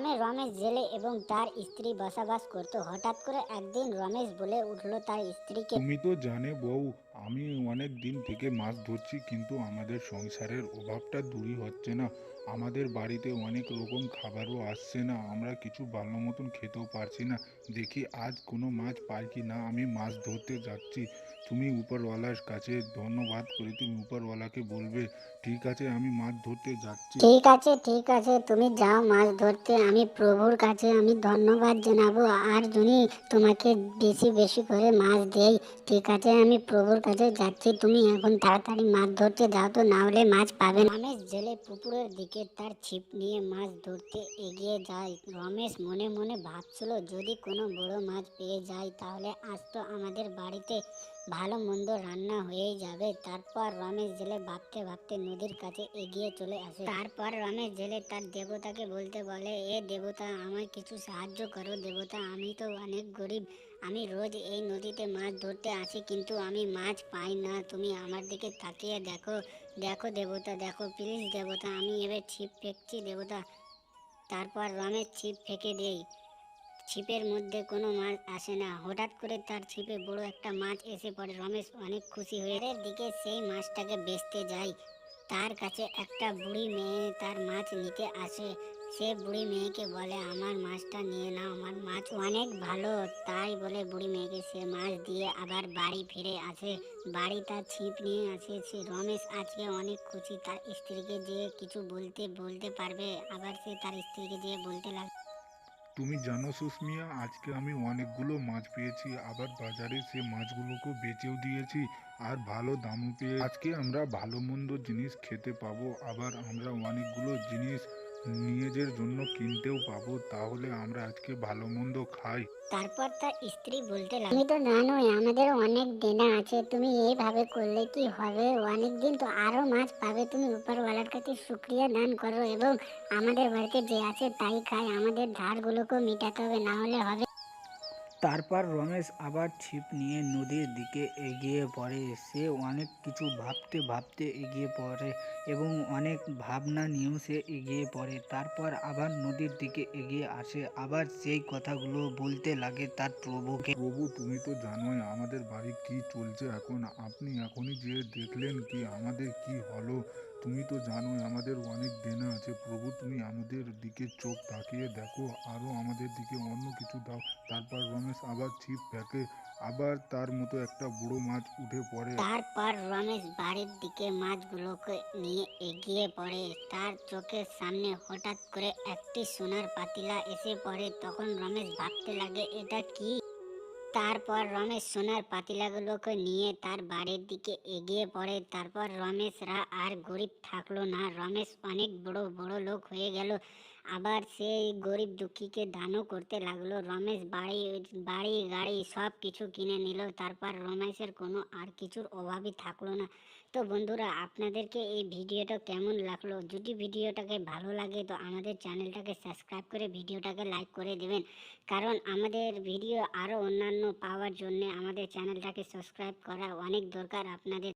গ্রামে রমেশ জেলে এবং তার স্ত্রী বসবাস করত। হঠাৎ করে একদিন রমেশ বলে উঠল তার স্ত্রীকে, তুমি তো জানে বউ, আমি অনেক দিন থেকে মাছ ধরছি কিন্তু আমাদের সংসারের অভাবটা দূরই হচ্ছে না। আমাদের বাড়িতে অনেক রকম খাবারও আসছে না, আমরা কিছু ভালো মতন খেতেও পারছি না। দেখি আজ কোনো মাছ পাই কি না, আমি মাছ ধরতে যাচ্ছি। তুমি উপরওয়ালার কাছে ধন্যবাদ করে তুমি উপরওয়ালাকে বলবে ঠিক আছে আমি মাছ ধরতে যাচ্ছি। ঠিক আছে ঠিক আছে, তুমি যাও মাছ ধরতে, আমি প্রভুর কাছে আমি ধন্যবাদ জানাবো আর যিনি তোমাকে বেশি বেশি করে মাছ দেয়। ঠিক আছে, আমি প্রভুর কাছে যাচ্ছি, তুমি এখন তাড়াতাড়ি মাছ ধরতে যাও, তো না হলে মাছ পাবে না। রমেশ জেলে পুকুরের দিকে তার ছিপ নিয়ে মাছ ধরতে এগিয়ে যায়। রমেশ মনে মনে ভাবছিল, যদি কোনো বড় মাছ পেয়ে যায় তাহলে আজ তো আমাদের বাড়িতে ভালো মন্দ রান্না হয়েই যাবে। তারপর রমেশ জেলে ভাবতে ভাবতে নদীর কাছে এগিয়ে চলে আসে। তারপর রমেশ জেলে তার দেবতাকে বলতে বলে, এ দেবতা, আমায় কিছু সাহায্য করো দেবতা, আমি তো অনেক গরিব, আমি রোজ এই নদীতে মাছ ধরতে আসি কিন্তু আমি মাছ পাই না, তুমি আমার দিকে তাকিয়ে দেখো, দেখো দেবতা, দেখো প্লিজ দেবতা, আমি এবার ছিপ ফেকছি দেবতা। তারপর রমেশ ছিপ ফেঁকে দেয়। ছিপের মধ্যে কোনো মাছ আসে না। হঠাৎ করে তার ছিপে বড় একটা মাছ এসে পড়ে। রমেশ অনেক খুশি হয়ে এর দিকে সেই মাছটাকে বেচতে যায়। তার কাছে একটা বুড়ি মেয়ে তার মাছ নিতে আসে। সে বুড়ি মেয়েকে বলে, আমার মাছটা নিয়ে নাও, আমার মাছ অনেক ভালো। তাই বলে বুড়ি মেয়েকে সে মাছ দিয়ে আবার বাড়ি ফিরে আসে। বাড়ি তার ছিপ নিয়ে আসে। সে রমেশ আজকে অনেক খুশি, তার স্ত্রীকে যে কিছু বলতে বলতে পারবে। আবার সে তার স্ত্রীকে দিয়ে বলতে লাগে, তুমি জানো সুস্মিয়া, আজকে আমি অনেকগুলো মাছ পেয়েছি, আবার বাজারে সে মাছগুলোকে বেচেও দিয়েছি আর ভালো দামও পেয়ে আজকে আমরা ভালো মন্দ জিনিস খেতে পাবো, আবার আমরা অনেকগুলো জিনিস নিজের জন্য কিনতেও পাবো। তাহলে আমরা আজকে ভালো মন্দ খাই। তারপর তার স্ত্রী বলতে লাগলো, তুমি তো জানোই আমাদের অনেক দেনা আছে, তুমি এইভাবে করলে কি হবে, অনেক দিন তো আরো মাছ পাবে, তুমি উপরওয়ালার কাছে শুক্রিয়া দান করো এবং আমাদের বাড়িতে যে আছে তাই খাই, আমাদের ধারগুলোকেও মেটাতে হবে, না হলে হবে। তারপর রমেশ আবার ছিপ নিয়ে নদীর দিকে এগিয়ে পড়ে। সে অনেক কিছু ভাবতে ভাবতে এগিয়ে পড়ে এবং অনেক ভাবনা নিয়েও সে এগিয়ে পড়ে। তারপর আবার নদীর দিকে এগিয়ে আসে, আবার সেই কথাগুলো বলতে লাগে তার প্রভুকে। প্রভু, তুমি তো জানোই আমাদের বাড়ি কি চলছে এখন, আপনি এখনই যে দেখলেন কি আমাদের কি হলো। তুমি তো জানোই আমাদের অনেক দেনা আছে, প্রভু তুমি আমাদের দিকে চোখ তাকিয়ে দেখো, আরও আমাদের দিকে অন্য কিছু দাও। তারপর রমেশ আবার ছিপ ফেকে, আবার তার মতো একটা বড় মাছ উঠে পড়ে। তারপর রমেশ বাড়ির দিকে মাছগুলোকে নিয়ে এগিয়ে পড়ে। তার চোখের সামনে হঠাৎ করে একটি সোনার পাতিলা এসে পড়ে। তখন রমেশ ভাবতে লাগে, এটা কি। তারপর রমেশ সোনার পাতিলাগুলোকে নিয়ে তার বাড়ির দিকে এগিয়ে পড়ে। তারপর রমেশরা আর গরিব থাকলো না, রমেশ অনেক বড় বড় লোক হয়ে গেল। আবার সেই গরিব দুঃখীকে দানও করতে লাগলো। রমেশ বাড়ি বাড়ি গাড়ি সব কিছু কিনে নিল। তারপর রমেশের কোনো আর কিছুর অভাবই থাকলো না। তো বন্ধুরা, আপনাদেরকে এই ভিডিওটা কেমন লাগলো? যদি ভিডিওটাকে ভালো লাগে তো আমাদের চ্যানেলটাকে সাবস্ক্রাইব করে ভিডিওটাকে লাইক করে দেবেন, কারণ আমাদের ভিডিও আরও অন্যান্য পাওয়ার জন্য আমাদের চ্যানেলটাকে সাবস্ক্রাইব করা অনেক দরকার আপনাদের।